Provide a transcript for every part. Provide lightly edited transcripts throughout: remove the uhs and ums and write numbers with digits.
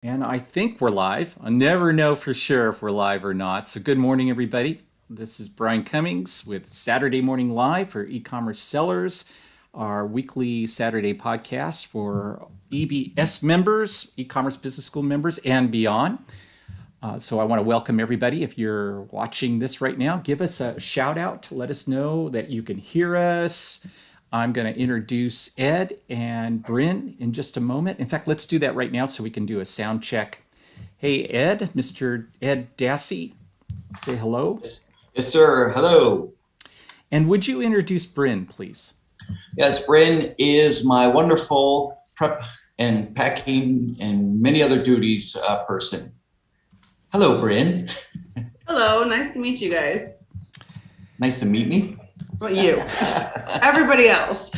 And I think we're live. I never know for sure if we're live or not. So good morning, everybody. This is Brian Cummings with Saturday Morning Live for e-commerce sellers, our weekly Saturday podcast for EBS members, e-commerce business school members, and beyond. So I want to welcome everybody. If you're watching this right now, give us a shout out to let us know that you can hear us. I'm going to introduce Ed and Brynn in just a moment. In fact, let's do that right now so we can do a sound check. Hey, Ed, Mr. Ed Dassie, say hello. Yes, sir. Hello. And would you introduce Brynn, please? Yes, Brynn is my wonderful prep and packing and many other duties person. Hello, Brynn. Hello, nice to meet you guys. Nice to meet me. Well, you, everybody else.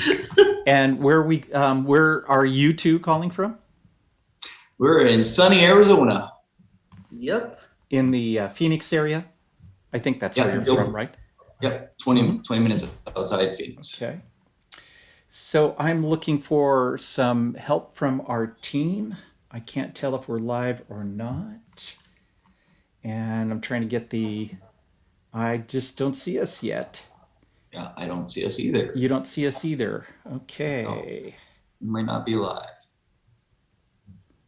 And where are you two calling from? We're in sunny Arizona. Yep. In the Phoenix area? I think that's where you're from, right? Yep, 20 minutes outside Phoenix. Okay. So I'm looking for some help from our team. I can't tell if we're live or not. And I'm trying to get I just don't see us yet. Yeah, I don't see us either. You don't see us either. Okay. No, we might not be live.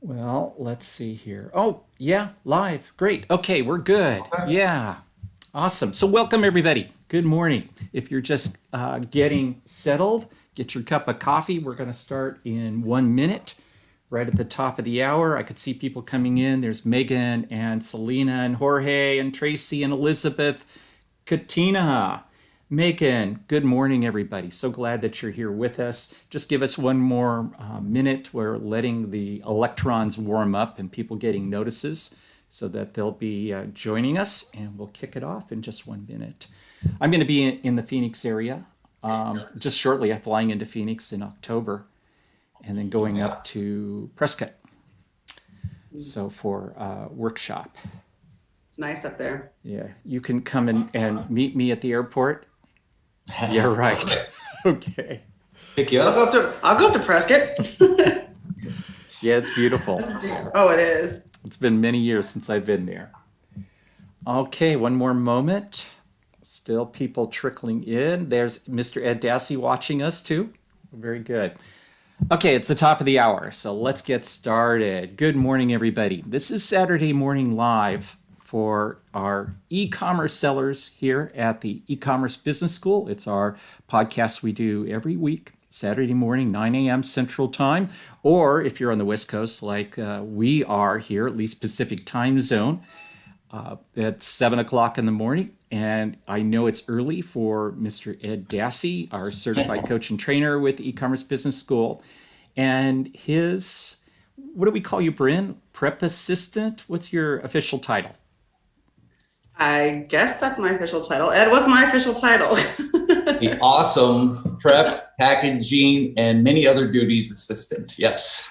Well, let's see here. Oh, yeah, live. Great. Okay, we're good. Okay. Yeah. Awesome. So welcome, everybody. Good morning. If you're just getting settled, get your cup of coffee. We're going to start in 1 minute. Right at the top of the hour, I could see people coming in. There's Megan and Selena and Jorge and Tracy and Elizabeth, Katina. Megan, good morning, everybody. So glad that you're here with us. Just give us one more minute. We're letting the electrons warm up and people getting notices so that they'll be joining us, and we'll kick it off in just 1 minute. I'm going to be in the Phoenix area just shortly. I'm flying into Phoenix in October and then going up to Prescott. So for a workshop. It's nice up there. Yeah, you can come and meet me at the airport. Yeah, right. Okay. Pick you up. I'll go up to Prescott. Yeah, it's beautiful. Oh, it is. It's been many years since I've been there. Okay, one more moment. Still people trickling in. There's Mr. Ed Dassie watching us too. Very good. Okay, it's the top of the hour, so let's get started. Good morning, everybody. This is Saturday Morning Live for our e-commerce sellers here at the Ecommerce Business School. It's our podcast we do every week, Saturday morning, 9 a.m. Central Time, or if you're on the West Coast like we are here, at least Pacific Time Zone, at 7 o'clock in the morning. And I know it's early for Mr. Ed Dassie, our certified coach and trainer with the Ecommerce Business School. And what do we call you, Brynn? Prep assistant? What's your official title? I guess that's my official title. Ed, what's my official title? The awesome prep, packaging, and many other duties assistant. Yes.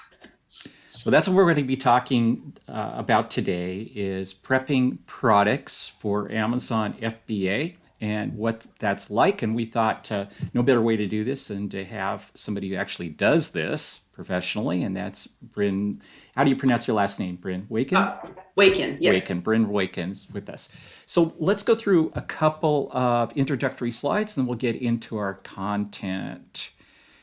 So that's what we're going to be talking about today is prepping products for Amazon FBA and what that's like. And we thought no better way to do this than to have somebody who actually does this professionally. And that's Brynn. How do you pronounce your last name, Brynn? Waken? Waken, yes. Waken, Brynn Waken with us. So let's go through a couple of introductory slides, and then we'll get into our content.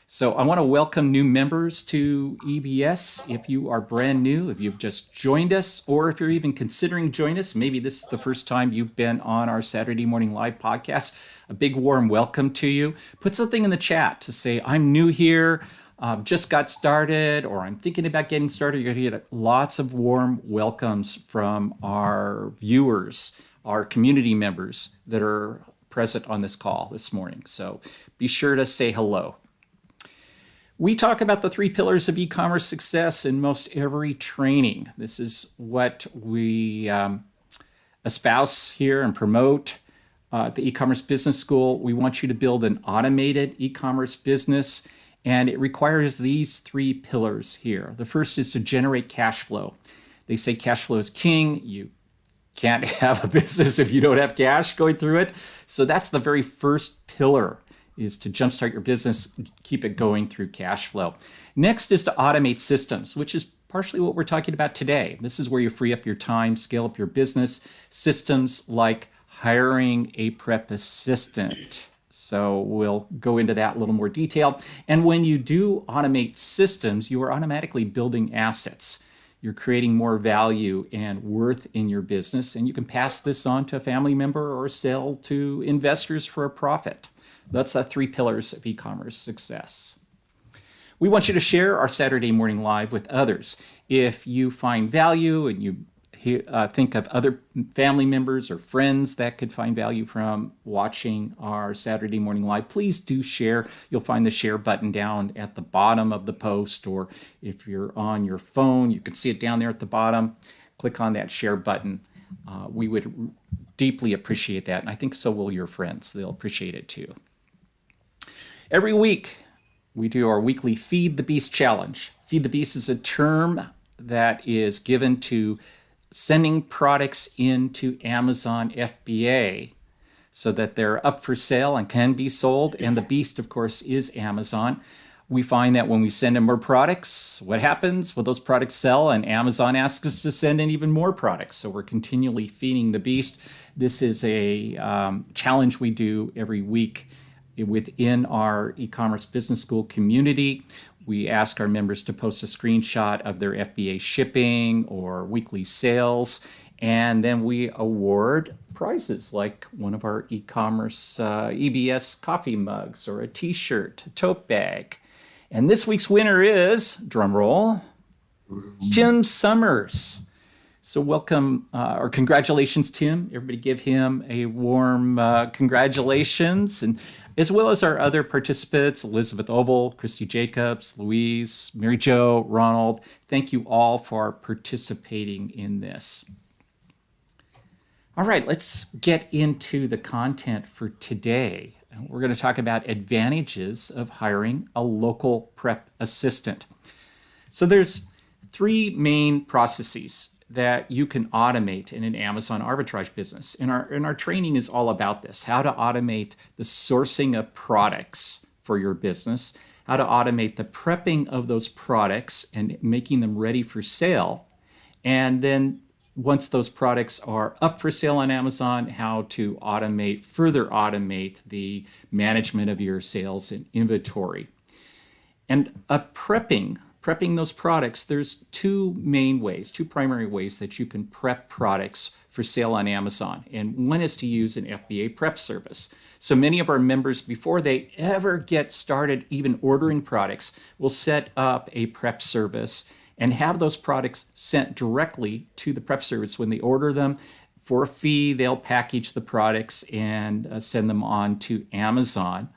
So I want to welcome new members to EBS. If you are brand new, if you've just joined us, or if you're even considering joining us, maybe this is the first time you've been on our Saturday Morning Live podcast, a big warm welcome to you. Put something in the chat to say, I'm new here, just got started, or I'm thinking about getting started. You're going to get lots of warm welcomes from our viewers, our community members that are present on this call this morning. So be sure to say hello. We talk about the 3 pillars of e-commerce success in most every training. This is what we espouse here and promote at the e-commerce business school. We want you to build an automated e-commerce business, and it requires these 3 pillars here. The first is to generate cash flow. They say cash flow is king. You can't have a business if you don't have cash going through it. So that's the very first pillar, is to jumpstart your business, keep it going through cash flow. Next is to automate systems, which is partially what we're talking about today. This is where you free up your time, scale up your business, systems like hiring a prep assistant. So we'll go into that in a little more detail. And when you do automate systems, you are automatically building assets. You're creating more value and worth in your business, and you can pass this on to a family member or sell to investors for a profit. That's the 3 pillars of e-commerce success. We want you to share our Saturday Morning Live with others. If you find value and you think of other family members or friends that could find value from watching our Saturday Morning Live, please do share. You'll find the share button down at the bottom of the post, or if you're on your phone, you can see it down there at the bottom. Click on that share button. We would deeply appreciate that, and I think so will your friends. They'll appreciate it too. Every week, we do our weekly Feed the Beast challenge. Feed the Beast is a term that is given to sending products into Amazon FBA so that they're up for sale and can be sold. And the beast, of course, is Amazon. We find that when we send in more products, what happens? Well, those products sell, and Amazon asks us to send in even more products. So we're continually feeding the beast. This is a challenge we do every week within our e-commerce business school community. We ask our members to post a screenshot of their FBA shipping or weekly sales, and then we award prizes like one of our e-commerce EBS coffee mugs or a t-shirt, a tote bag. And this week's winner is, drum roll, Tim Summers. So welcome, or congratulations, Tim. Everybody give him a warm congratulations. And as well as our other participants, Elizabeth Oval, Christy Jacobs, Louise, Mary Jo, Ronald. Thank you all for participating in this. All right, let's get into the content for today. We're going to talk about advantages of hiring a local prep assistant. So there's 3 main processes that you can automate in an Amazon arbitrage business. And our training is all about this, how to automate the sourcing of products for your business, how to automate the prepping of those products and making them ready for sale. And then once those products are up for sale on Amazon, how to further automate the management of your sales and inventory. And prepping those products, there's 2 primary ways that you can prep products for sale on Amazon. And one is to use an FBA prep service. So many of our members, before they ever get started even ordering products, will set up a prep service and have those products sent directly to the prep service. When they order them for a fee, they'll package the products and send them on to Amazon.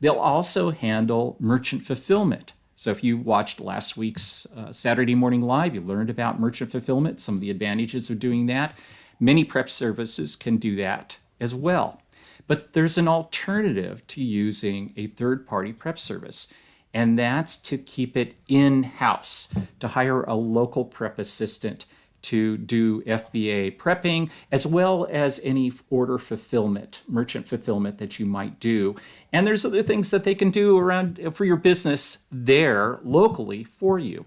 They'll also handle merchant fulfillment. So if you watched last week's Saturday Morning Live, you learned about merchant fulfillment, some of the advantages of doing that. Many prep services can do that as well. But there's an alternative to using a third-party prep service, and that's to keep it in-house, to hire a local prep assistant to do FBA prepping, as well as any order fulfillment, merchant fulfillment that you might do. And there's other things that they can do around for your business there locally for you.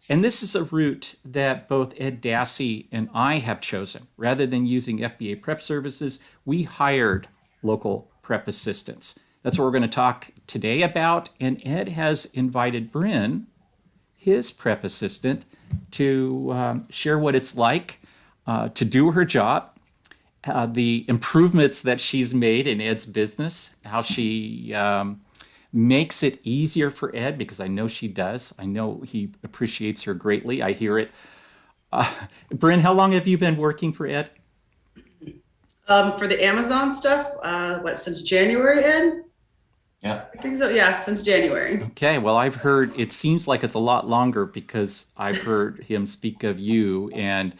And this is a route that both Ed Dassie and I have chosen. Rather than using FBA prep services, we hired local prep assistants. That's what we're going to talk today about. And Ed has invited Brynn, his prep assistant, to share what it's like to do her job, the improvements that she's made in Ed's business, how she makes it easier for Ed, because I know she does. I know he appreciates her greatly. I hear it. Brynn, how long have you been working for Ed? For the Amazon stuff, since January, Ed? Yeah. I think so. Yeah, since January. Okay. Well, I've heard, it seems like it's a lot longer because I've heard him speak of you and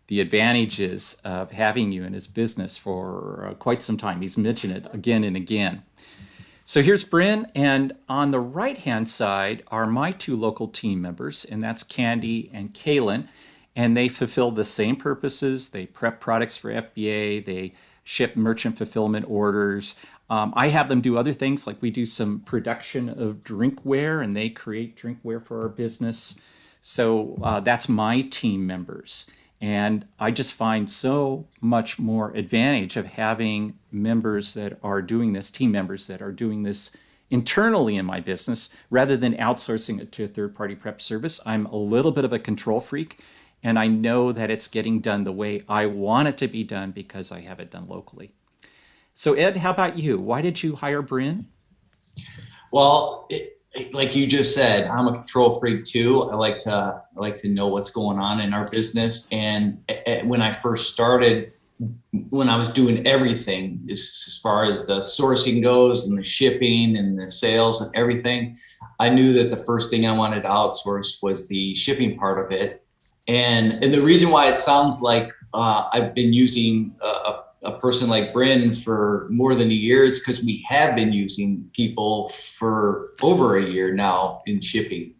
the advantages of having you in his business for quite some time. He's mentioned it again and again. So here's Brynn, and on the right-hand side are my 2 local team members, and that's Candy and Kaitlyn, and they fulfill the same purposes. They prep products for FBA, they ship merchant fulfillment orders. I have them do other things, like we do some production of drinkware, and they create drinkware for our business. So that's my team members. And I just find so much more advantage of having members that are doing this, team members that are doing this internally in my business rather than outsourcing it to a third-party prep service. I'm a little bit of a control freak, and I know that it's getting done the way I want it to be done because I have it done locally. So Ed, how about you? Why did you hire Brynn? Well, like you just said, I'm a control freak too. I like to know what's going on in our business. And when I first started, when I was doing everything as far as the sourcing goes and the shipping and the sales and everything, I knew that the first thing I wanted to outsource was the shipping part of it. And the reason why it sounds like I've been using a person like Brynn for more than a year is because we have been using people for over a year now in shipping.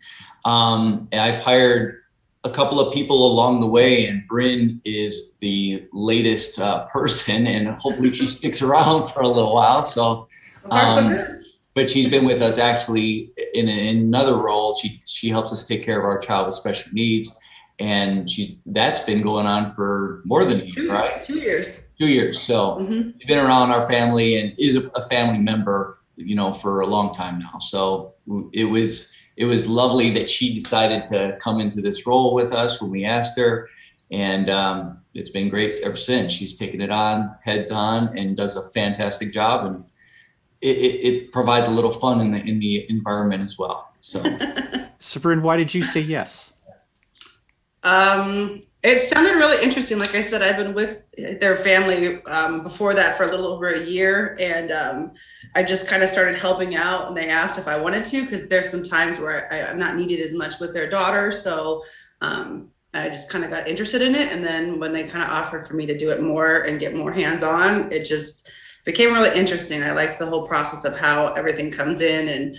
And I've hired a couple of people along the way, and Brynn is the latest person, and hopefully she sticks around for a little while. So, but she's been with us actually in another role. She helps us take care of our child with special needs, and that's been going on for more than a year, right? 2 years. 2 years. So she's been around our family and is a family member, for a long time now. So it was lovely that she decided to come into this role with us when we asked her. And it's been great ever since. She's taken it on, heads on, and does a fantastic job. And it provides a little fun in the environment as well. So, Sabrina, why did you say yes? It sounded really interesting. Like I said, I've been with their family before that for a little over a year, and I just kind of started helping out, and they asked if I wanted to, because there's some times where I'm not needed as much with their daughter. So I just kind of got interested in it. And then when they kind of offered for me to do it more and get more hands-on, it just became really interesting. I liked the whole process of how everything comes in, and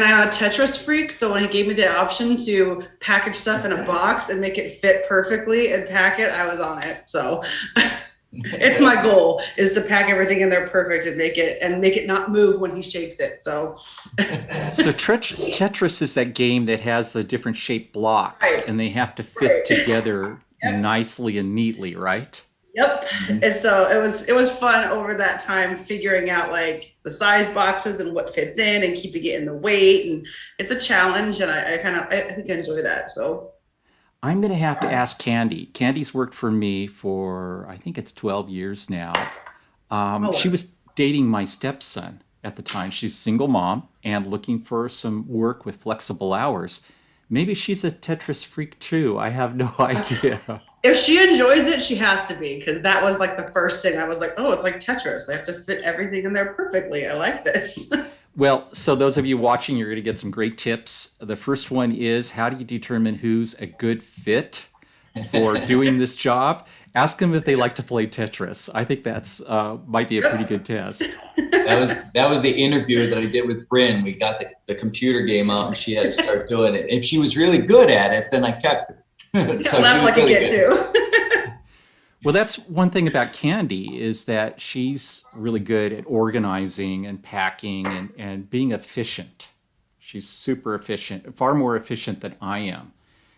I'm a Tetris freak, so when he gave me the option to package stuff in a box and make it fit perfectly and pack it, I was on it. So it's my goal, is to pack everything in there perfect and make it not move when he shakes it. So Tetris is that game that has the different shaped blocks, right, and they have to fit together nicely and neatly, right? Yep. And so it was fun over that time, figuring out like the size boxes and what fits in and keeping it in the weight. And it's a challenge, and I think I enjoy that. So I'm going to have to ask Candy. Candy's worked for me for, I think it's 12 years now. She was dating my stepson at the time. She's a single mom and looking for some work with flexible hours. Maybe she's a Tetris freak too. I have no idea. If she enjoys it, she has to be, because that was like the first thing. I was like, oh, it's like Tetris. I have to fit everything in there perfectly. I like this. Well, so those of you watching, you're going to get some great tips. The first one is, how do you determine who's a good fit for doing this job? Ask them if they like to play Tetris. I think that's might be a pretty good test. That was the interview that I did with Brynn. We got the computer game out, and she had to start doing it. If she was really good at it, then I kept her. So laugh like really a kid too. Well, that's one thing about Candy, is that she's really good at organizing and packing and being efficient. She's super efficient, far more efficient than I am.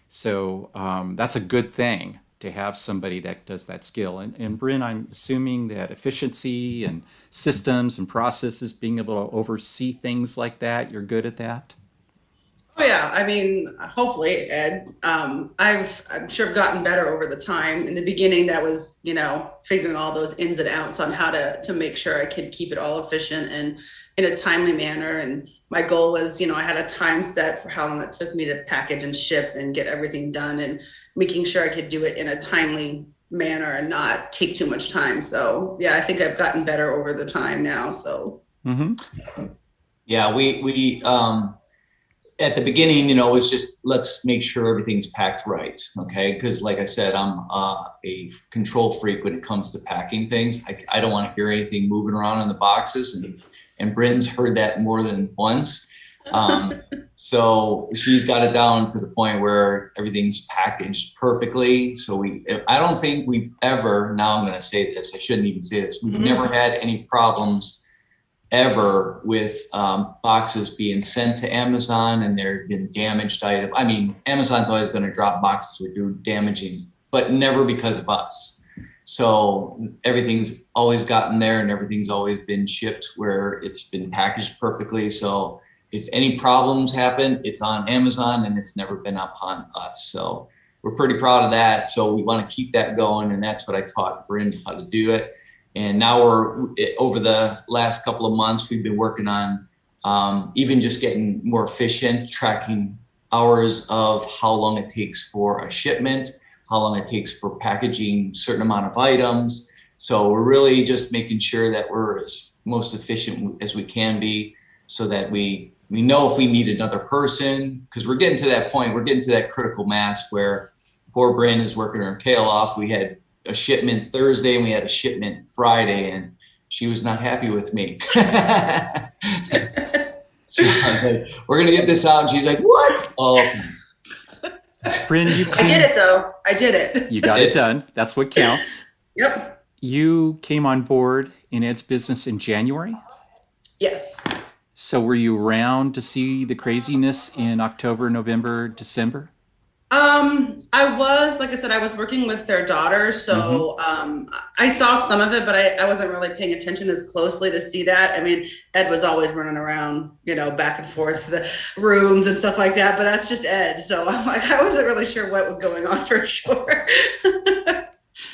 So that's a good thing to have somebody that does that skill. And Brynn, I'm assuming that efficiency and systems and processes, being able to oversee things like that, you're good at that? Oh yeah, I mean, hopefully, Ed. I'm sure I've gotten better over the time. In the beginning, that was, figuring all those ins and outs on how to make sure I could keep it all efficient and in a timely manner. And my goal was, I had a time set for how long it took me to package and ship and get everything done, and making sure I could do it in a timely manner and not take too much time. So yeah, I think I've gotten better over the time now. So yeah, we at the beginning, it was just, let's make sure everything's packed right, okay? Because like I said, I'm a control freak when it comes to packing things. I don't want to hear anything moving around in the boxes, and Brynn's heard that more than once. So she's got it down to the point where everything's packaged perfectly. So I don't think we've ever, now I'm going to say this, I shouldn't even say this, we've never had any problems ever with boxes being sent to Amazon and there's been damaged items. I mean, Amazon's always going to drop boxes or do damaging, but never because of us. So everything's always gotten there and everything's always been shipped where it's been packaged perfectly. So if any problems happen, it's on Amazon and it's never been upon us. So we're pretty proud of that. So we want to keep that going. And that's what I taught Brynn how to do it. And now over the last couple of months, we've been working on even just getting more efficient, tracking hours of how long it takes for a shipment, how long it takes for packaging a certain amount of items. So we're really just making sure that we're as most efficient as we can be so that we know if we need another person, because we're getting to that point, we're getting to that critical mass where poor Brynn is working her tail off. We had a shipment Thursday and we had a shipment Friday and she was not happy with me. So I was like, we're going to get this out. And she's like, what? Oh, Brynn, I did it though. I did it. You got it done. That's what counts. Yep. You came on board in Ed's business in January. Yes. So were you around to see the craziness in October, November, December? I was, like I said, I was working with their daughter. So, I saw some of it, but I wasn't really paying attention as closely to see that. I mean, Ed was always running around, back and forth the rooms and stuff like that, but that's just Ed. So I'm like, I wasn't really sure what was going on for sure.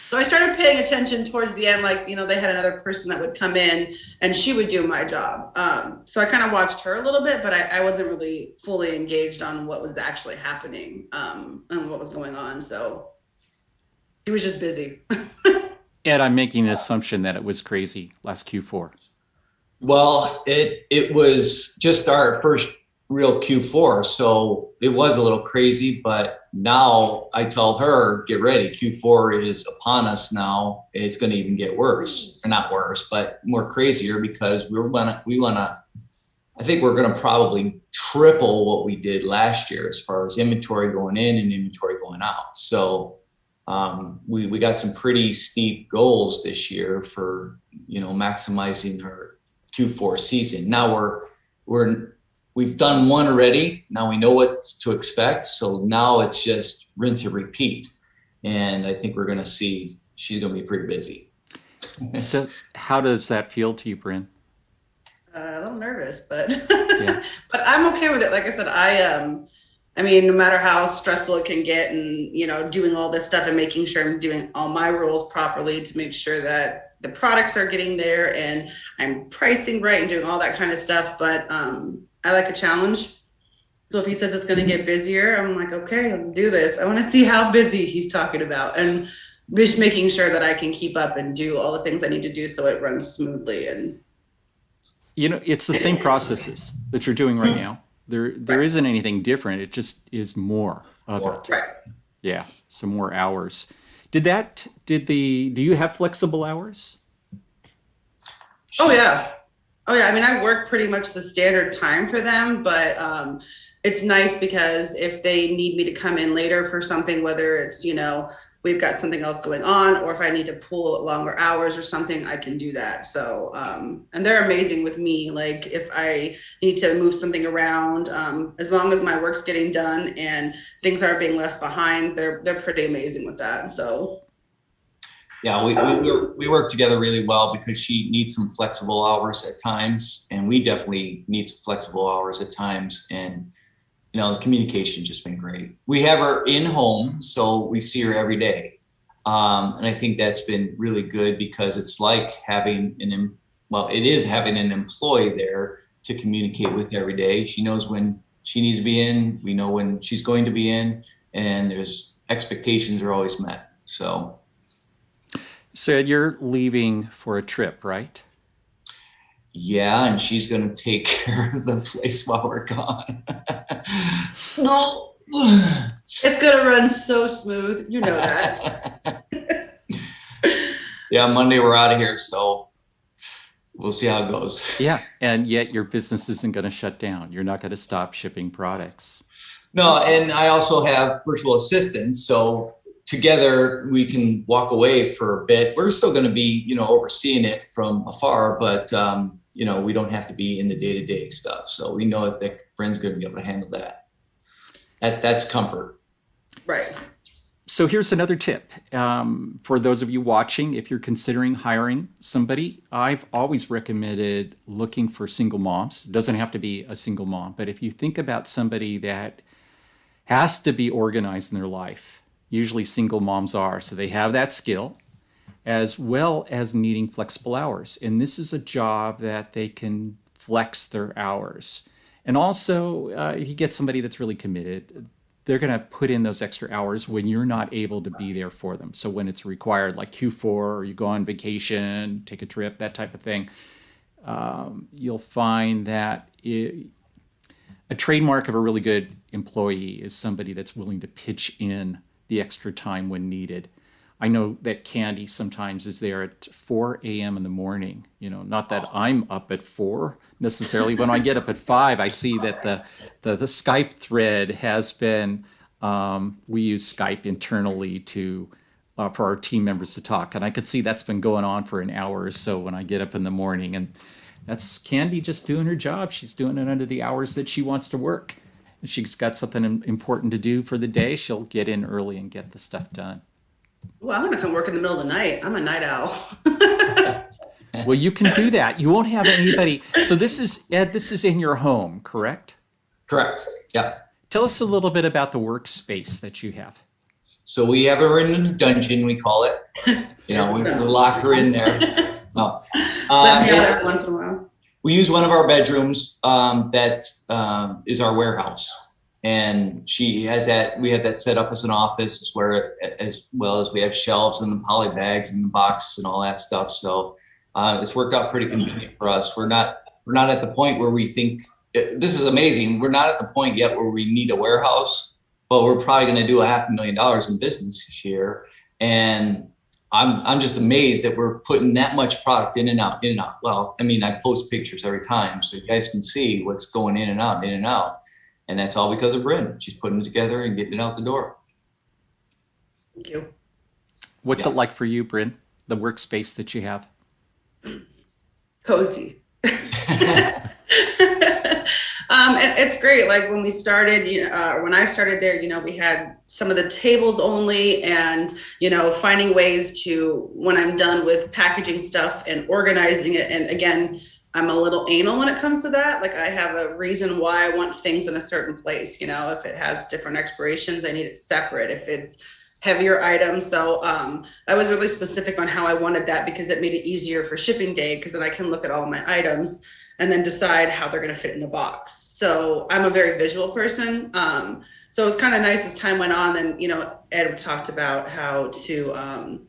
So I started paying attention towards the end, like, they had another person that would come in and she would do my job. So I kind of watched her a little bit, but I wasn't really fully engaged on what was actually happening and what was going on. So he was just busy. Ed, I'm making an assumption that it was crazy last Q4. well, it was just our first real Q4. So it was a little crazy, but now I tell her, get ready. Q4 is upon us now. It's going to even get worse, or not worse, but more crazier because I think we're going to probably triple what we did last year as far as inventory going in and inventory going out. So we got some pretty steep goals this year for, maximizing our Q4 season. Now we've done one already. Now we know what to expect. So now it's just rinse and repeat. And I think we're going to see she's going to be pretty busy. So how does that feel to you, Brynn? A little nervous, but Yeah. but I'm okay with it. Like I said, I mean, no matter how stressful it can get and, doing all this stuff and making sure I'm doing all my rules properly to make sure that the products are getting there and I'm pricing right and doing all that kind of stuff. But I like a challenge. So if he says it's going to get busier, I'm like, okay, let's do this. I want to see how busy he's talking about and just making sure that I can keep up and do all the things I need to do so it runs smoothly. And it's the same processes that you're doing right now. There isn't anything different. It just is more of it. Right. Yeah, some more hours. Do you have flexible hours? Oh yeah. I mean, I work pretty much the standard time for them, but it's nice because if they need me to come in later for something, whether it's, we've got something else going on, or if I need to pull longer hours or something, I can do that. So, and they're amazing with me. Like if I need to move something around, as long as my work's getting done and things aren't being left behind, they're pretty amazing with that. So. Yeah, we work together really well because she needs some flexible hours at times, and we definitely need some flexible hours at times. And the communication's just been great. We have her in home, so we see her every day, and I think that's been really good because it's like having it is having an employee there to communicate with every day. She knows when she needs to be in. We know when she's going to be in, and there's expectations are always met. So you're leaving for a trip, right? Yeah, and she's going to take care of the place while we're gone. No. It's going to run so smooth. You know that. Yeah, Monday we're out of here, so we'll see how it goes. Yeah, and yet your business isn't going to shut down. You're not going to stop shipping products. No, and I also have virtual assistants, so together we can walk away for a bit. We're still going to be, overseeing it from afar, but we don't have to be in the day-to-day stuff. So we know that Brynn's going to be able to handle that. That's comfort. Right. So here's another tip for those of you watching. If you're considering hiring somebody, I've always recommended looking for single moms. It doesn't have to be a single mom, but if you think about somebody that has to be organized in their life, usually single moms are, so they have that skill as well as needing flexible hours. And this is a job that they can flex their hours. And also, if you get somebody that's really committed, they're going to put in those extra hours when you're not able to be there for them. So when it's required, like Q4, or you go on vacation, take a trip, that type of thing, you'll find that a trademark of a really good employee is somebody that's willing to pitch in the extra time when needed. I know that Candy sometimes is there at 4 a.m. in the morning. Not that I'm up at 4 necessarily. When I get up at 5, I see that the Skype thread has been. We use Skype internally for our team members to talk, and I could see that's been going on for an hour or so when I get up in the morning, and that's Candy just doing her job. She's doing it under the hours that she wants to work. If she's got something important to do for the day, she'll get in early and get the stuff done. Well, I'm going to come work in the middle of the night. I'm a night owl. Well, you can do that. You won't have anybody. So this is, Ed, this is in your home, correct? Correct. Yeah. Tell us a little bit about the workspace that you have. So we have her in a dungeon, we call it. We lock her in there. No. Let me out every once in a while. We use one of our bedrooms that is our warehouse. And she has that, we have that set up as an office where, as well as we have shelves and the poly bags and the boxes and all that stuff. So it's worked out pretty convenient for us. We're not at the point where we think this is amazing. We're not at the point yet where we need a warehouse, but we're probably going to do $500,000 in business this year. And I'm just amazed that we're putting that much product in and out. Well, I post pictures every time so you guys can see what's going in and out. And that's all because of Brynn. She's putting it together and getting it out the door. Thank you. What's it like for you, Brynn, the workspace that you have? Cozy. It's great. Like when we started, when I started there, we had some of the tables only and, finding ways to, when I'm done with packaging stuff and organizing it. And again, I'm a little anal when it comes to that. Like I have a reason why I want things in a certain place. If it has different expirations, I need it separate. If it's heavier items. So I was really specific on how I wanted that because it made it easier for shipping day because then I can look at all my items and then decide how they're going to fit in the box. So I'm a very visual person. So it was kind of nice as time went on. And, Ed talked about how to,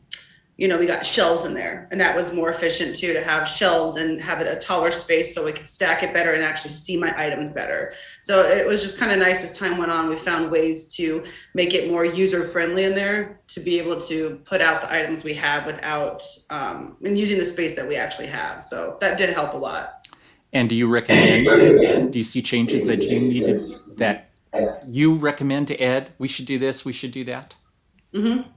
we got shelves in there and that was more efficient too, to have shelves and have it a taller space so we could stack it better and actually see my items better. So it was just kind of nice as time went on. We found ways to make it more user friendly in there to be able to put out the items we have without, and using the space that we actually have. So that did help a lot. And do you recommend, do you see changes that you need to, that you recommend to Ed? We should do this, we should do that? Mm-hmm.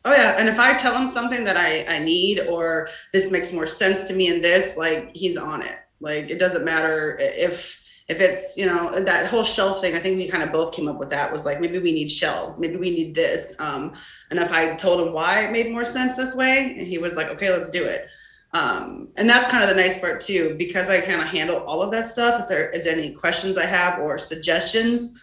Oh yeah, and if I tell him something that I need or this makes more sense to me in this, like he's on it. Like it doesn't matter if it's, that whole shelf thing, I think we kind of both came up with that was like, maybe we need shelves, maybe we need this. And if I told him why it made more sense this way, and he was like, okay, let's do it. And that's kind of the nice part too, because I kind of handle all of that stuff. If there is any questions I have or suggestions,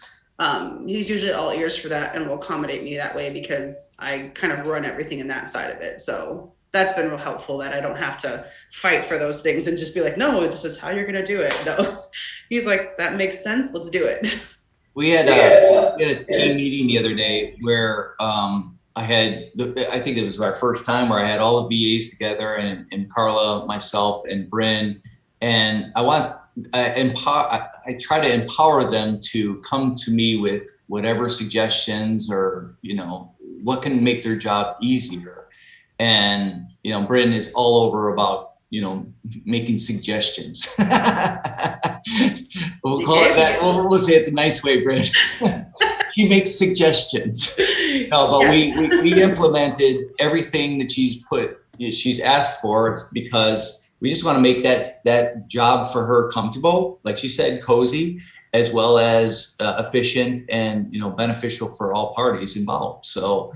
he's usually all ears for that and will accommodate me that way because I kind of run everything in that side of it. So that's been real helpful that I don't have to fight for those things and just be like, no, this is how you're going to do it. No, he's like, that makes sense. Let's do it. We had a team meeting the other day where I think it was our first time where I had all the VAs together and Carla, myself, and Brynn, and I try to empower them to come to me with whatever suggestions or, what can make their job easier. And, Brynn is all over about, making suggestions. We'll call it that. We'll say it the nice way, Brynn. She makes suggestions. No, but we implemented everything that she's asked for because we just want to make that job for her comfortable, like she said, cozy, as well as efficient and, beneficial for all parties involved. So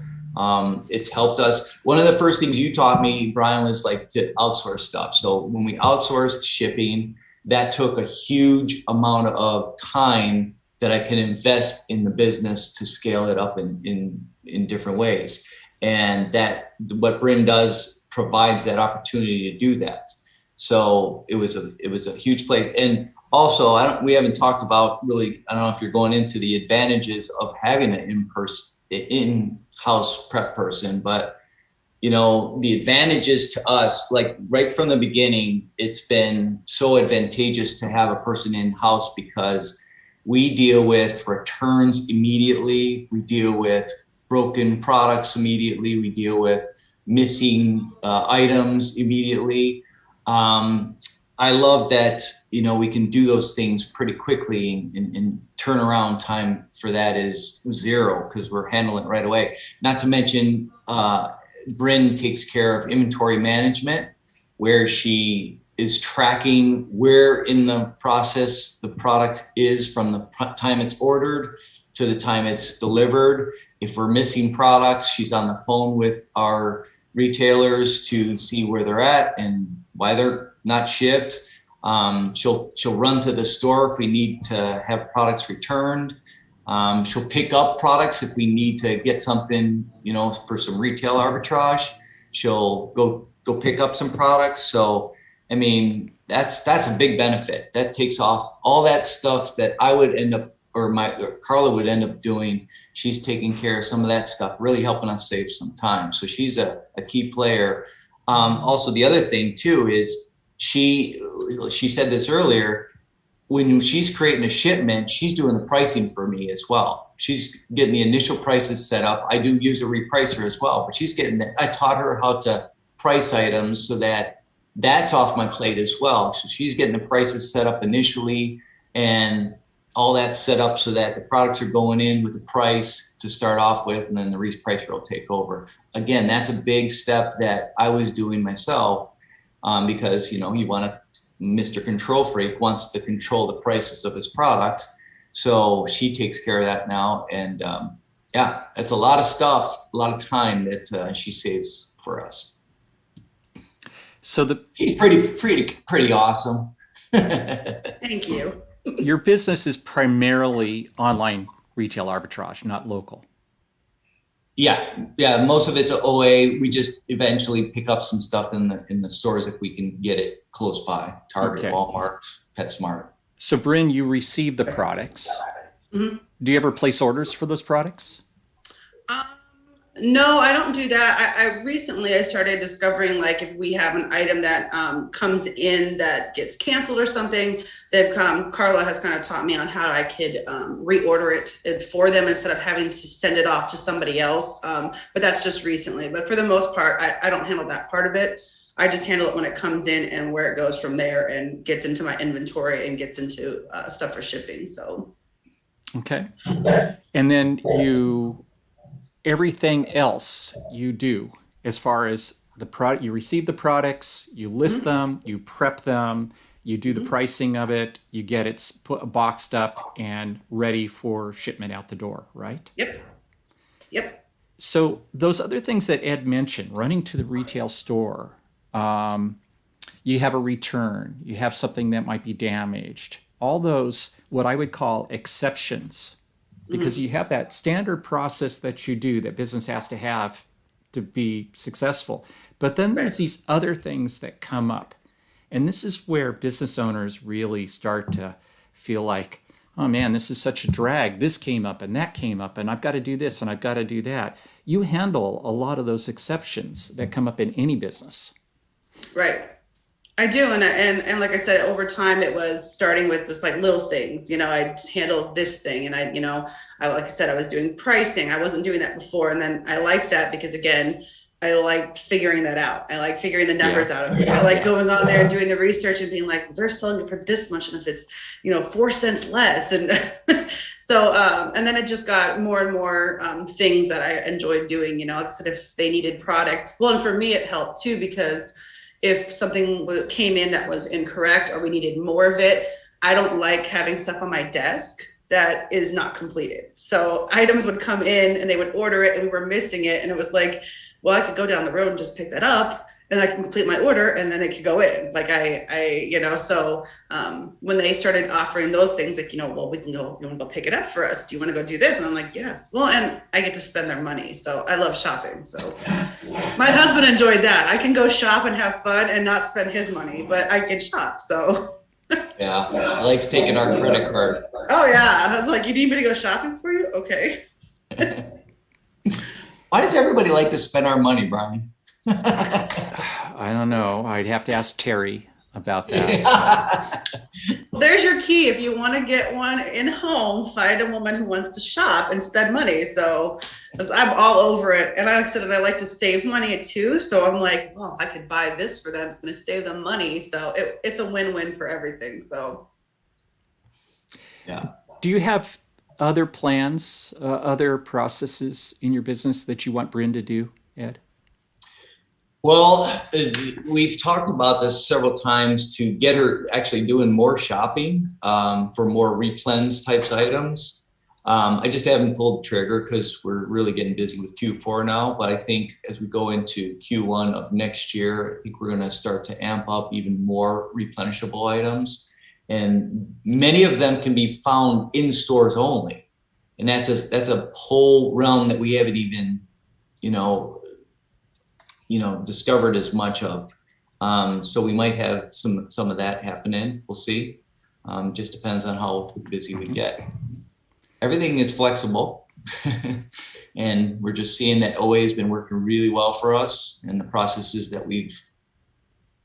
it's helped us. One of the first things you taught me, Brian, was like to outsource stuff. So when we outsourced shipping, that took a huge amount of time that I can invest in the business to scale it up in different ways. And that what Brynn does provides that opportunity to do that. So it was a huge place. And also, we haven't talked about really, I don't know if you're going into the advantages of having an in-house prep person, but the advantages to us, like right from the beginning, it's been so advantageous to have a person in-house because we deal with returns immediately. We deal with broken products immediately. We deal with missing items immediately. I love that, we can do those things pretty quickly, and turnaround time for that is 0 because we're handling it right away. Not to mention, Brynn takes care of inventory management, where she is tracking where in the process the product is from the time it's ordered to the time it's delivered. If we're missing products, she's on the phone with our retailers to see where they're at and why they're not shipped. She'll run to the store if we need to have products returned. She'll pick up products if we need to get something, for some retail arbitrage. She'll go pick up some products. So, I mean, that's a big benefit. That takes off all that stuff that I would end up, or Carla would end up doing. She's taking care of some of that stuff, really helping us save some time. So she's a key player. Also, the other thing too is she said this earlier, when she's creating a shipment, she's doing the pricing for me as well. She's getting the initial prices set up. I do use a repricer as well, but I taught her how to price items so that's off my plate as well. So she's getting the prices set up initially and all that set up so that the products are going in with a price to start off with, and then the repricer will take over. Again, that's a big step that I was doing myself because, you want to, Mr. Control Freak wants to control the prices of his products. So she takes care of that now. And it's a lot of stuff, a lot of time that she saves for us. So he's pretty awesome. Thank you. Your business is primarily online retail arbitrage, not local. Yeah. Most of it's OA. We just eventually pick up some stuff in the stores if we can get it close by. Target, okay. Walmart, PetSmart. So, Brynn, you receive the products. Mm-hmm. Do you ever place orders for those products? No, I don't do that. I recently started discovering, like, if we have an item that comes in that gets canceled or something, Carla has kind of taught me on how I could reorder it for them instead of having to send it off to somebody else. But that's just recently. But for the most part, I don't handle that part of it. I just handle it when it comes in and where it goes from there and gets into my inventory and gets into stuff for shipping. So. Okay. And then everything else you do as far as the product, you receive the products, you list mm-hmm. them, you prep them, you do the mm-hmm. pricing of it, you get it boxed up and ready for shipment out the door, right? Yep. So those other things that Ed mentioned, running to the retail store, you have a return, you have something that might be damaged, all those, what I would call exceptions, because you have that standard process that you do that business has to have to be successful. But then there's these other things that come up. And this is where business owners really start to feel like, oh man, this is such a drag. This came up and that came up and I've got to do this and I've got to do that. You handle a lot of those exceptions that come up in any business. Right. I do, and like I said, over time it was starting with just like little things. I'd handle this thing, and I like I said, I was doing pricing. I wasn't doing that before, and then I liked that because again, I liked figuring that out. I like figuring the numbers out of it. I like going on there and doing the research and being like, they're selling it for this much, and if it's 4 cents less, and so and then it just got more and more things that I enjoyed doing. Like I said, if they needed products, well, and for me it helped too because if something came in that was incorrect or we needed more of it. I don't like having stuff on my desk that is not completed. So items would come in and they would order it and we were missing it. And it was like, well, I could go down the road and just pick that up and I can complete my order and then it could go in. Like so when they started offering those things, like, well, we can go, you want to go pick it up for us? Do you want to go do this? And I'm like, yes. Well, and I get to spend their money. So I love shopping. So my husband enjoyed that. I can go shop and have fun and not spend his money, but I can shop. So yeah, she likes taking our credit card. Oh yeah, I was like, you need me to go shopping for you? Okay. Why does everybody like to spend our money, Brian? I don't know. I'd have to ask Terry about that. There's your key. If you want to get one in home, find a woman who wants to shop and spend money. So I'm all over it. And like I said, I like to save money too. So I'm like, well, if I could buy this for them, it's going to save them money. So it's a win-win for everything. So yeah. Do you have other plans, other processes in your business that you want Brynn to do, Ed? Well, we've talked about this several times to get her actually doing more shopping for more replens types items. I just haven't pulled the trigger because we're really getting busy with Q4 now. But I think as we go into Q1 of next year, I think we're going to start to amp up even more replenishable items. And many of them can be found in stores only. And that's a whole realm that we haven't even, discovered as much of. So we might have some of that happening. We'll see. Just depends on how busy we get. Everything is flexible. And we're just seeing that OA has been working really well for us, and the processes that we've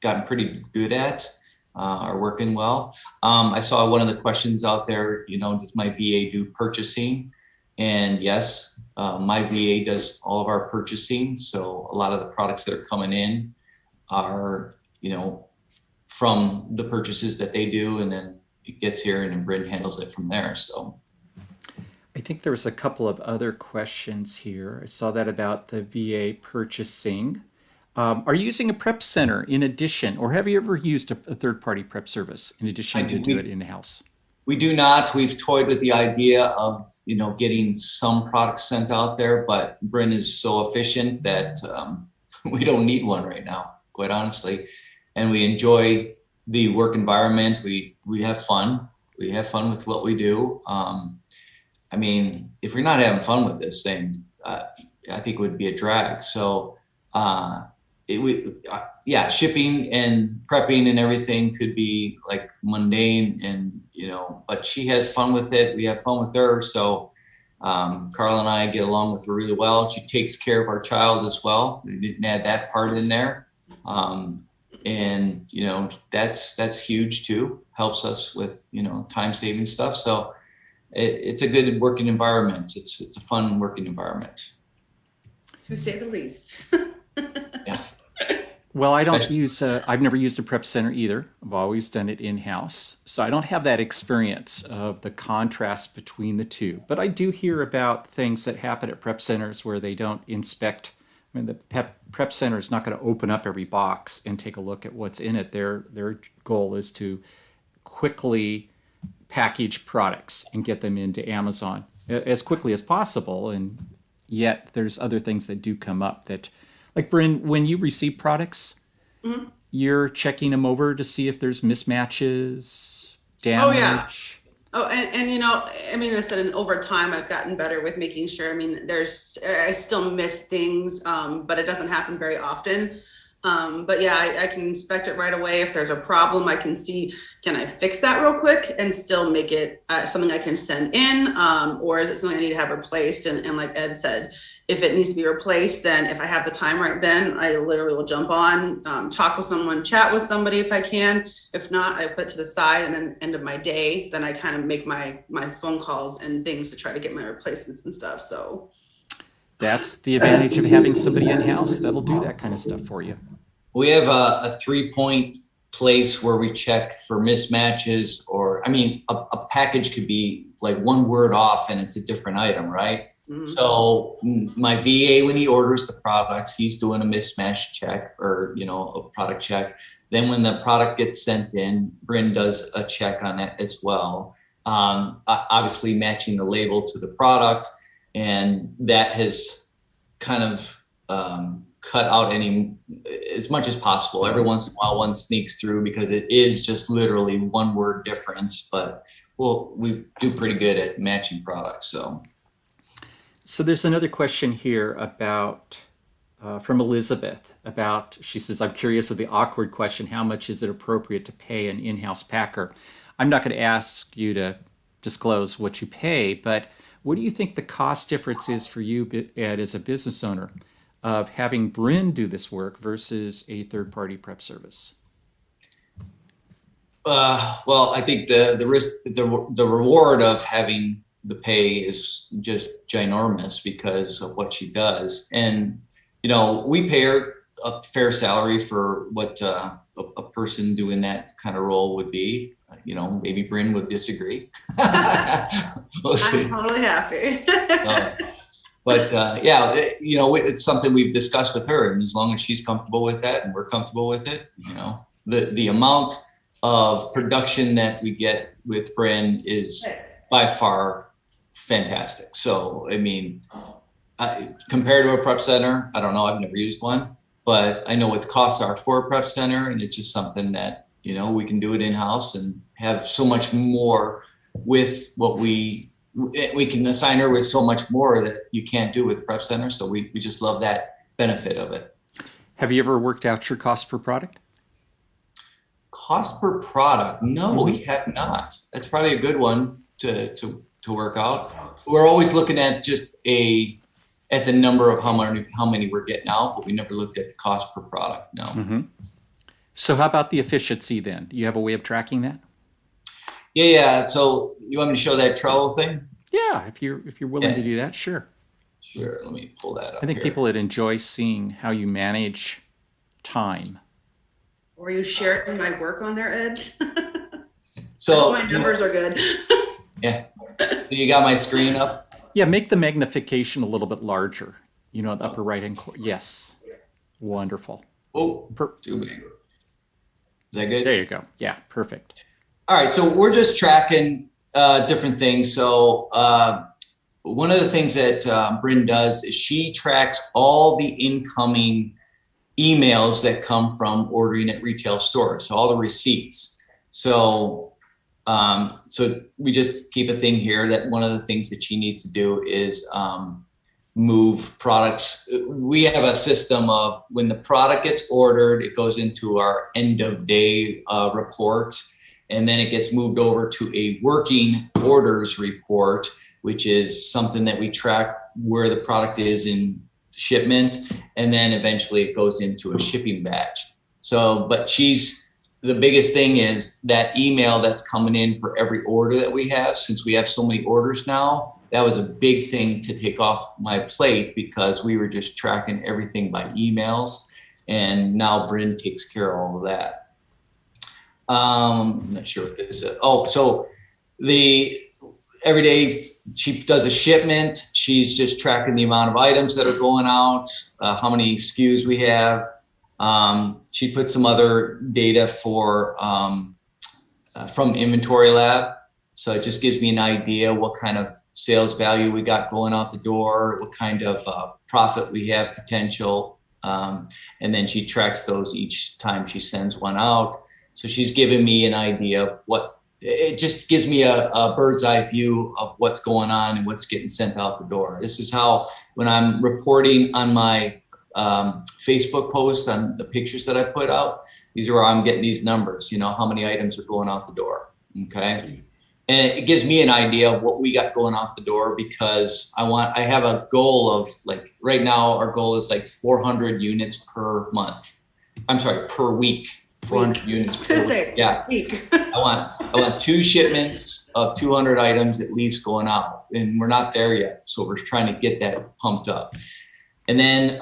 gotten pretty good at are working well. I saw one of the questions out there, does my VA do purchasing? And yes, my VA does all of our purchasing. So a lot of the products that are coming in are, from the purchases that they do, and then it gets here and then Brynn handles it from there. So I think there was a couple of other questions here. I saw that about the VA purchasing. Are you using a prep center in addition, or have you ever used a third-party prep service in addition to do it in-house? We do not. We've toyed with the idea of, getting some products sent out there, but Brynn is so efficient that we don't need one right now, quite honestly. And we enjoy the work environment. We have fun. We have fun with what we do. If we're not having fun with this thing, I think it would be a drag. So, shipping and prepping and everything could be like mundane and, but she has fun with it. We have fun with her. So, Carl and I get along with her really well. She takes care of our child as well. We didn't add that part in there. That's huge too. Helps us with, time saving stuff. So it's a good working environment. It's a fun working environment. To say the least. Yeah. Well, I've never used a prep center either. I've always done it in-house. So I don't have that experience of the contrast between the two. But I do hear about things that happen at prep centers where they don't inspect. The prep center is not going to open up every box and take a look at what's in it. Their goal is to quickly package products and get them into Amazon as quickly as possible. And yet there's other things that do come up that, like Brynn, when you receive products, mm-hmm. you're checking them over to see if there's mismatches, damage. Oh, yeah. Oh, and I said, and over time, I've gotten better with making sure. I still miss things, but it doesn't happen very often. But yeah, I can inspect it right away. If there's a problem, I can see, can I fix that real quick and still make it something I can send in? Or is it something I need to have replaced? And like Ed said, if it needs to be replaced, then if I have the time right then, I literally will jump on, talk with someone, chat with somebody if I can. If not, I put it to the side, and then end of my day, then I kind of make my phone calls and things to try to get my replacements and stuff. So that's the advantage of having somebody in-house that'll do that kind of stuff for you. We have a 3-point place where we check for mismatches, or a package could be like one word off and it's a different item, right? So my VA, when he orders the products, he's doing a mismatch check or, a product check. Then when the product gets sent in, Brynn does a check on that as well. Obviously matching the label to the product. And that has kind of cut out as much as possible. Every once in a while, one sneaks through because it is just literally one word difference, but we do pretty good at matching products. So there's another question here about from Elizabeth she says, I'm curious of the awkward question, how much is it appropriate to pay an in-house packer? I'm not going to ask you to disclose what you pay, but what do you think the cost difference is for you, Ed, as a business owner, of having Brynn do this work versus a third-party prep service? Well, I think the risk, the reward of having the pay is just ginormous because of what she does. And, we pay her a fair salary for what a person doing that kind of role would be. Maybe Brynn would disagree. We'll see. I'm totally happy. But it's something we've discussed with her, and as long as she's comfortable with that and we're comfortable with it, the amount of production that we get with Brynn is by far fantastic. So, compared to a prep center, I don't know, I've never used one, but I know what the costs are for a prep center, and it's just something that, we can do it in-house and have so much more with what we can assign her with so much more that you can't do with prep center. So we just love that benefit of it. Have you ever worked out your cost per product? Cost per product? No, we have not. That's probably a good one to work out. We're always looking at just at the number of how many we're getting out, but we never looked at the cost per product. No. Mm-hmm. So how about the efficiency then? Do you have a way of tracking that? Yeah. So you want me to show that Trello thing? Yeah, if you're willing to do that, sure. Sure. Let me pull that up. I think people would enjoy seeing how you manage time. Or you sharing my work on there, Ed? So my numbers are good. Yeah. So you got my screen up? Yeah, make the magnification a little bit larger. The upper right hand corner. Yes. Wonderful. Oh, too big. Is that good? There you go. Yeah, perfect. All right, so we're just tracking different things. So one of the things that Brynn does is she tracks all the incoming emails that come from ordering at retail stores, so all the receipts. So we just keep a thing here that one of the things that she needs to do is move products. We have a system of when the product gets ordered, it goes into our end of day report, and then it gets moved over to a working orders report, which is something that we track where the product is in shipment, and then eventually it goes into a shipping batch. So, but the biggest thing is that email that's coming in for every order that we have. Since we have so many orders now, that was a big thing to take off my plate because we were just tracking everything by emails, and now Brynn takes care of all of that. I'm not sure what this is. So every day she does a shipment. She's just tracking the amount of items that are going out, how many SKUs we have. She put some other data from Inventory Lab. So it just gives me an idea what kind of sales value we got going out the door, what kind of profit we have potential. And then she tracks those each time she sends one out. So she's giving me an idea of it just gives me a bird's eye view of what's going on and what's getting sent out the door. This is how, when I'm reporting on my Facebook posts on the pictures that I put out, these are where I'm getting these numbers, how many items are going out the door. Okay. And it gives me an idea of what we got going out the door because I have a goal of right now, our goal is 400 units per month. I'm sorry, per week. 400 units per week. Yeah. I want 2 shipments of 200 items at least going out, and we're not there yet. So we're trying to get that pumped up. And then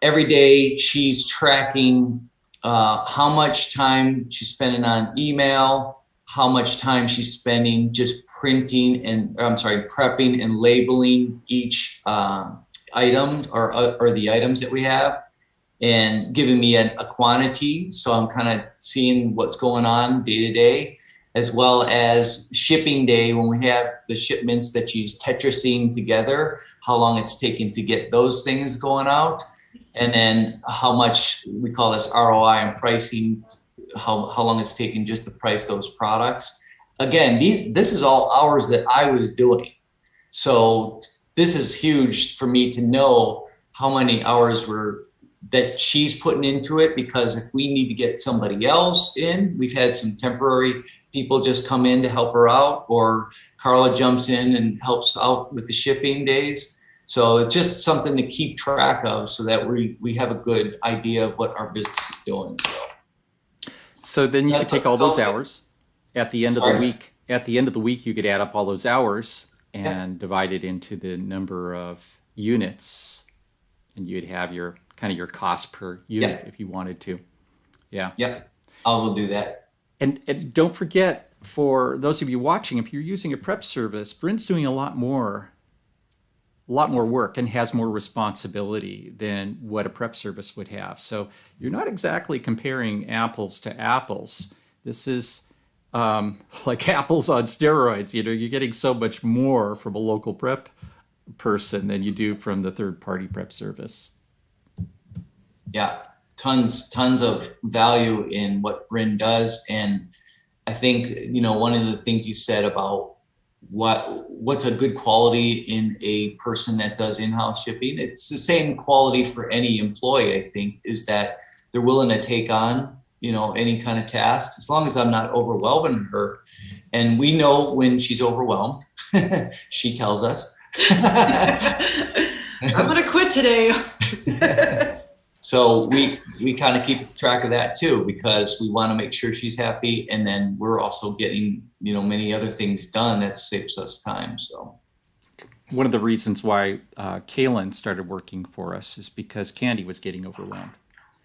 every day she's tracking how much time she's spending on email, how much time she's spending just prepping and labeling each item or the items that we have, and giving me a quantity. So I'm kind of seeing what's going on day to day, as well as shipping day when we have the shipments that she's Tetrising together, how long it's taking to get those things going out. And then how much, we call this ROI and pricing, how long it's taking just to price those products. Again, this is all hours that I was doing. So this is huge for me to know how many hours that she's putting into it, because if we need to get somebody else in, we've had some temporary people just come in to help her out, or Carla jumps in and helps out with the shipping days. So it's just something to keep track of so that we have a good idea of what our business is doing. So then you could take all those hours at the end of the week. At the end of the week, you could add up all those hours and divide it into the number of units, and you'd have your cost per unit if you wanted to. Yeah. Yep. I will do that. And don't forget, for those of you watching, if you're using a prep service, Brynn's doing a lot more work and has more responsibility than what a prep service would have. So you're not exactly comparing apples to apples. This is like apples on steroids. You're getting so much more from a local prep person than you do from the third-party prep service. Yeah, tons of value in what Brynn does. And I think, one of the things you said about what's a good quality in a person that does in-house shipping, it's the same quality for any employee, I think, is that they're willing to take on, any kind of task, as long as I'm not overwhelming her. And we know when she's overwhelmed. She tells us. I'm going to quit today. So we kind of keep track of that too, because we want to make sure she's happy, and then we're also getting many other things done that saves us time. So one of the reasons why Kaitlyn started working for us is because Candy was getting overwhelmed.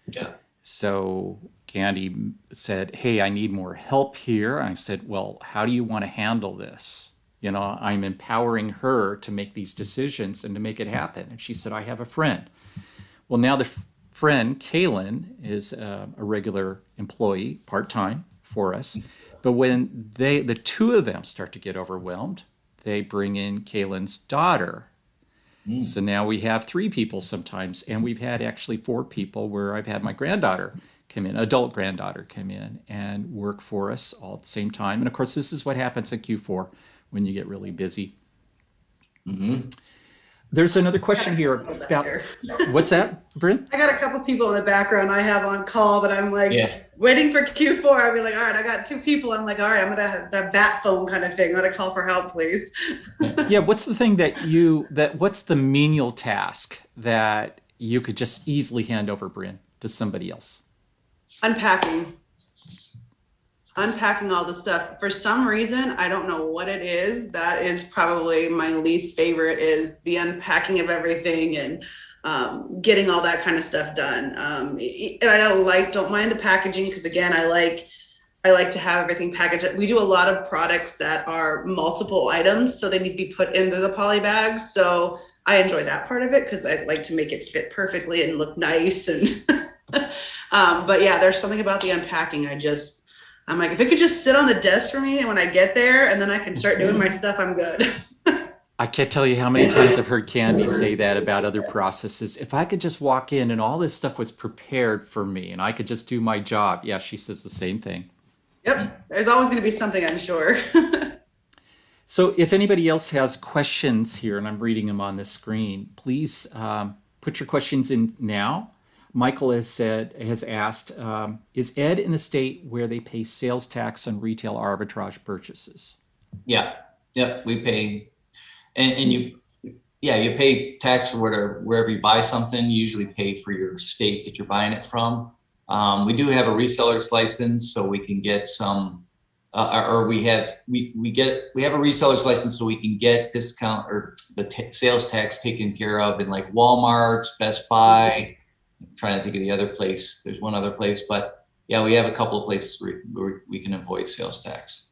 Yeah. So Candy said, "Hey, I need more help here." And I said, "Well, how do you want to handle this?" I'm empowering her to make these decisions and to make it happen. And she said, "I have a friend." Well, now the friend, Kaitlyn, is a regular employee, part-time for us. But when the two of them start to get overwhelmed, they bring in Kaitlyn's daughter. So now we have 3 people sometimes, and we've had actually 4 people where I've had my granddaughter come in, adult granddaughter come in and work for us all at the same time. And of course, this is what happens in Q4 when you get really busy. Mm-hmm. There's another question here about, what's that, Brynn? I got a couple people in the background I have on call that I'm like waiting for Q4. I'll be like, all right, I got 2 people. I'm like, all right, I'm going to have that bat phone kind of thing. I'm going to call for help, please. Yeah. What's the thing what's the menial task that you could just easily hand over, Brynn, to somebody else? Unpacking all the stuff. For some reason, I don't know what it is. That is probably my least favorite, is the unpacking of everything and getting all that kind of stuff done. And I don't mind the packaging, because again, I like to have everything packaged. We do a lot of products that are multiple items, so they need to be put into the poly bags. So I enjoy that part of it, because I like to make it fit perfectly and look nice. And but yeah, there's something about the unpacking. I'm like, if it could just sit on the desk for me, and when I get there and then I can start doing my stuff, I'm good. I can't tell you how many times I've heard Candy say that about other processes. If I could just walk in and all this stuff was prepared for me and I could just do my job. Yeah, she says the same thing. Yep. There's always going to be something, I'm sure. So if anybody else has questions here, and I'm reading them on the screen, please put your questions in now. Michael has asked, is Ed in a state where they pay sales tax on retail arbitrage purchases? Yeah. Yep. We pay, and you pay tax for wherever you buy something. You usually pay for your state that you're buying it from. We do have a reseller's license, so we can get some, we have a reseller's license, so we can get discount or the sales tax taken care of in like Walmart, Best Buy. I'm trying to think of the other place. There's one other place, but yeah, we have a couple of places where we can avoid sales tax.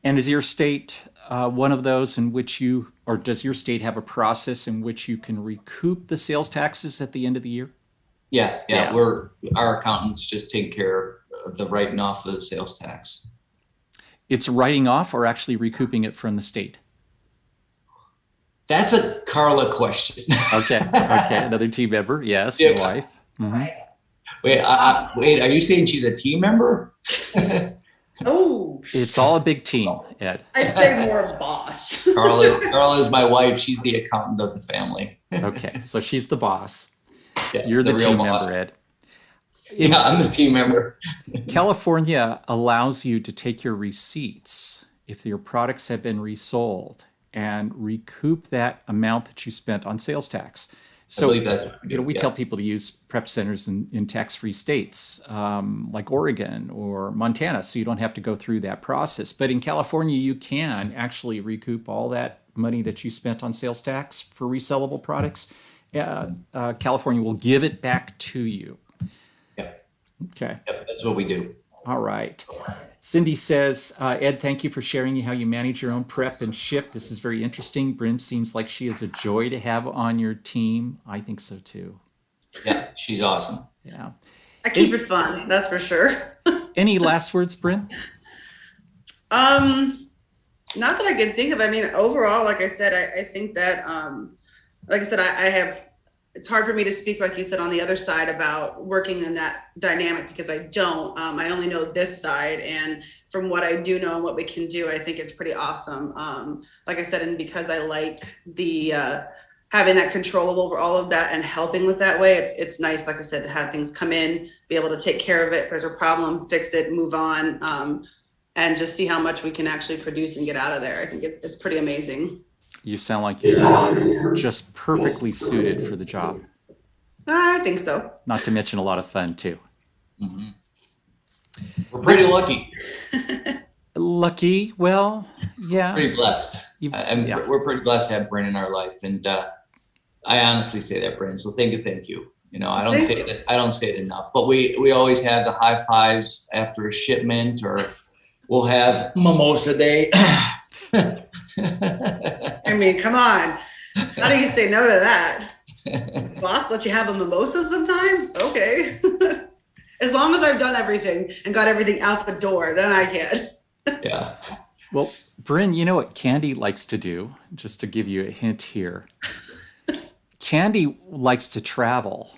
And is your state one of those in which you, or does your state have a process in which you can recoup the sales taxes at the end of the year? Yeah. Yeah. Our accountants just take care of the writing off of the sales tax. It's writing off or actually recouping it from the state? That's a Carla question. Okay. Another team member. Yes, Yeah. my wife. Mhm. Wait, are you saying she's a team member? Oh, It's all a big team, Ed. I'd say more boss. Carla is my wife. She's the accountant of the family. Okay, so she's the boss. Yeah, You're the real team boss. member, Ed. Yeah, I'm the team member. California allows you to take your receipts if your products have been resold and recoup that amount that you spent on sales tax. So, believe that. we Yeah. tell people to use prep centers in tax-free states like Oregon or Montana, so you don't have to go through that process. But in California, you can actually recoup all that money that you spent on sales tax for resellable products. California will give it back to you. Yep. Okay. Yep, that's what we do. All right. Cindy says, Ed, thank you for sharing how you manage your own prep and ship. This is very interesting. Brynn seems like she is a joy to have on your team. I think so too. Yeah, she's awesome. Yeah. I keep it fun, that's for sure. Any last words, Brynn? Not that I can think of. I mean, overall, like I said, I think that, like I said, I have, it's hard for me to speak, like you said, on the other side about working in that dynamic because I don't. I only know this side, and from what I do know and what we can do, I think it's pretty awesome. Like I said, and because I like the having that control over all of that and helping with that way, it's nice, like I said, to have things come in, be able to take care of it. If there's a problem, fix it, move on, and just see how much we can actually produce and get out of there. I think it's pretty amazing. You sound like you're just perfectly suited for the job. I think so. Not to mention a lot of fun too. Mm-hmm. We're pretty lucky. Lucky? Well, yeah. Pretty blessed. Yeah. We're pretty blessed to have Brynn in our life, and I honestly say that, Brynn. So thank you. You know, I don't say it enough, but we always have the high fives after a shipment, or we'll have mimosa day. I mean, come on. How do you say no to that? Boss, let you have a mimosa sometimes? Okay. As long as I've done everything and got everything out the door, then I can. Yeah. Well, Brynn, you know what Candy likes to do? Just to give you a hint here. Candy likes to travel.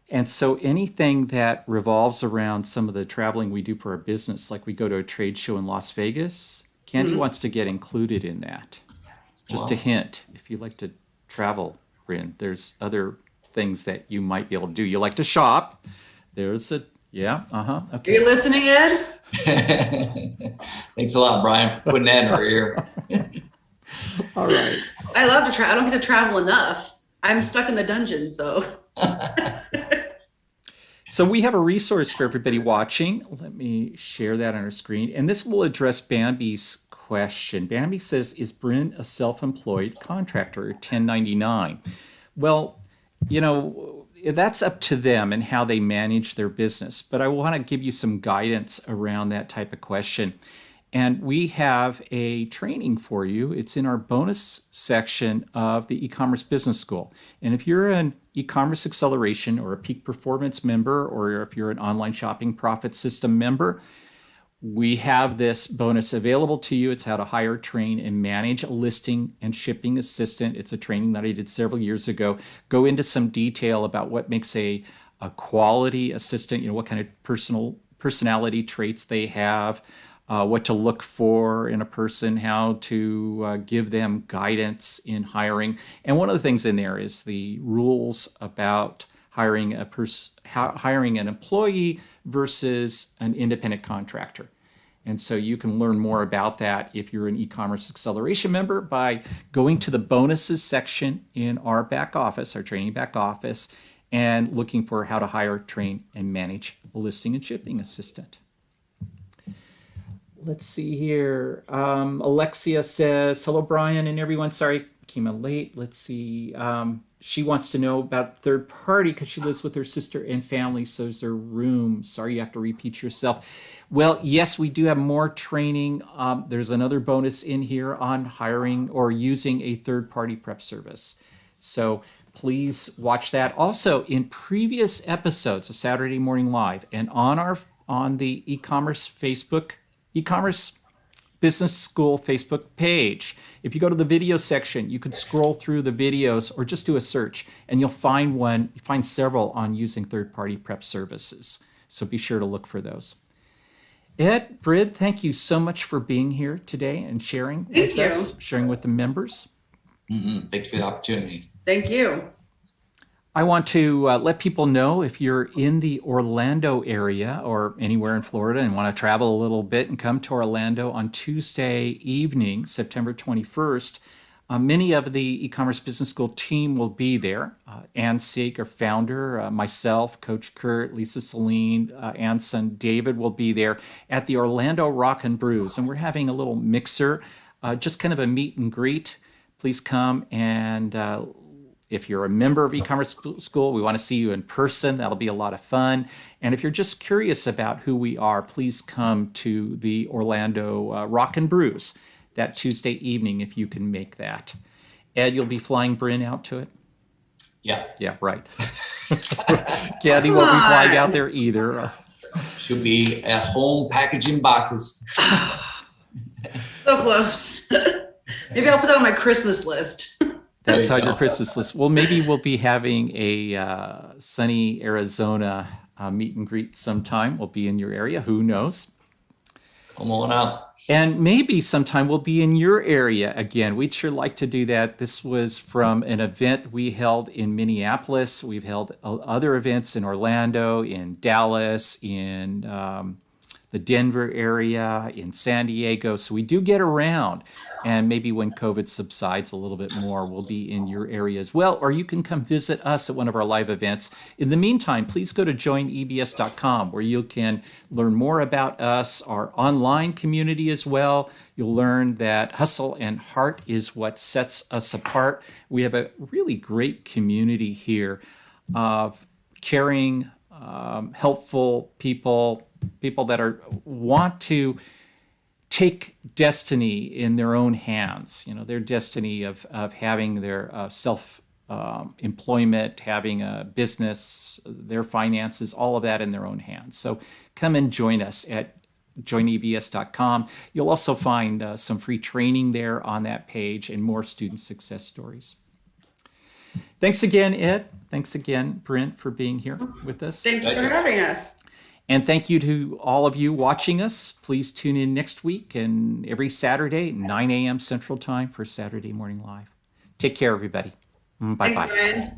And so anything that revolves around some of the traveling we do for our business, like we go to a trade show in Las Vegas, Candy wants to get included in that. Just a hint, if you like to travel, Brynn, there's other things that you might be able to do. You like to shop. There's a, okay. Are you listening, Ed? Thanks a lot, Brian, for putting that in our ear. All right. I love to travel. I don't get to travel enough. I'm stuck in the dungeon, so. So we have a resource for everybody watching. Let me share that on our screen. And this will address Bambi's question. Bambi says, is Brynn a self-employed contractor or 1099? Well, you know, that's up to them and how they manage their business. But I want to give you some guidance around that type of question. And we have a training for you. It's in our bonus section of the e-commerce business school. And if you're an e-commerce acceleration or a peak performance member, or if you're an online shopping profit system member, we have this bonus available to you. It's how to hire, train, and manage a listing and shipping assistant. It's a training that I did several years ago. Go into some detail about what makes a quality assistant, you know, what kind of personality traits they have, what to look for in a person, how to give them guidance in hiring. And one of the things in there is the rules about hiring an employee versus an independent contractor. And so you can learn more about that if you're an e-commerce acceleration member by going to the bonuses section in our back office, our training back office, and looking for how to hire, train, and manage a listing and shipping assistant. Let's see here. Alexia says, hello, Brian and everyone. Sorry, came in late. Let's see. She wants to know about third party because she lives with her sister and family, so is her room. Sorry, you have to repeat yourself. Well, yes, we do have more training. There's another bonus in here on hiring or using a third party prep service. So please watch that. Also, in previous episodes of Saturday Morning Live and on the Ecommerce Business School Facebook page, if you go to the video section, you can scroll through the videos or just do a search and you'll find several on using third-party prep services. So be sure to look for those. Ed, Brynn, thank you so much for being here today and sharing with us, sharing with the members. Thanks for the opportunity. Thank you. I want to let people know if you're in the Orlando area or anywhere in Florida and want to travel a little bit and come to Orlando on Tuesday evening, September 21st, many of the e-commerce business school team will be there. Ann Sieg, our founder, myself, Coach Kurt, Lisa Celine, Ann's son David will be there at the Orlando Rock and Brews. And we're having a little mixer, just kind of a meet and greet. Please come, and if you're a member of e-commerce school, we want to see you in person. That'll be a lot of fun. And if you're just curious about who we are, please come to the Orlando Rock and Brews that Tuesday evening if you can make that. Ed, you'll be flying Brynn out to it? Yeah. Yeah, right. Kathy won't be flying out there either. She'll be at home packaging boxes. So close. Maybe I'll put that on my Christmas list. That's on your Christmas list. Well, maybe we'll be having a sunny Arizona meet and greet sometime. We'll be in your area. Who knows? Come on out. And maybe sometime we'll be in your area again. We'd sure like to do that. This was from an event we held in Minneapolis. We've held other events in Orlando, in Dallas, in the Denver area, in San Diego. So we do get around. And maybe when COVID subsides a little bit more, we'll be in your area as well. Or you can come visit us at one of our live events. In the meantime, please go to joinebs.com where you can learn more about us, our online community as well. You'll learn that hustle and heart is what sets us apart. We have a really great community here of caring, helpful people that want to take destiny in their own hands, their destiny of having their self-employment, having a business, their finances, all of that in their own hands. So come and join us at joinebs.com. You'll also find some free training there on that page and more student success stories. Thanks again, Ed. Thanks again, Brynn, for being here with us. Thank you for having us. And thank you to all of you watching us. Please tune in next week and every Saturday at 9 a.m. Central Time for Saturday Morning Live. Take care, everybody. Bye-bye. Thanks, Brynn.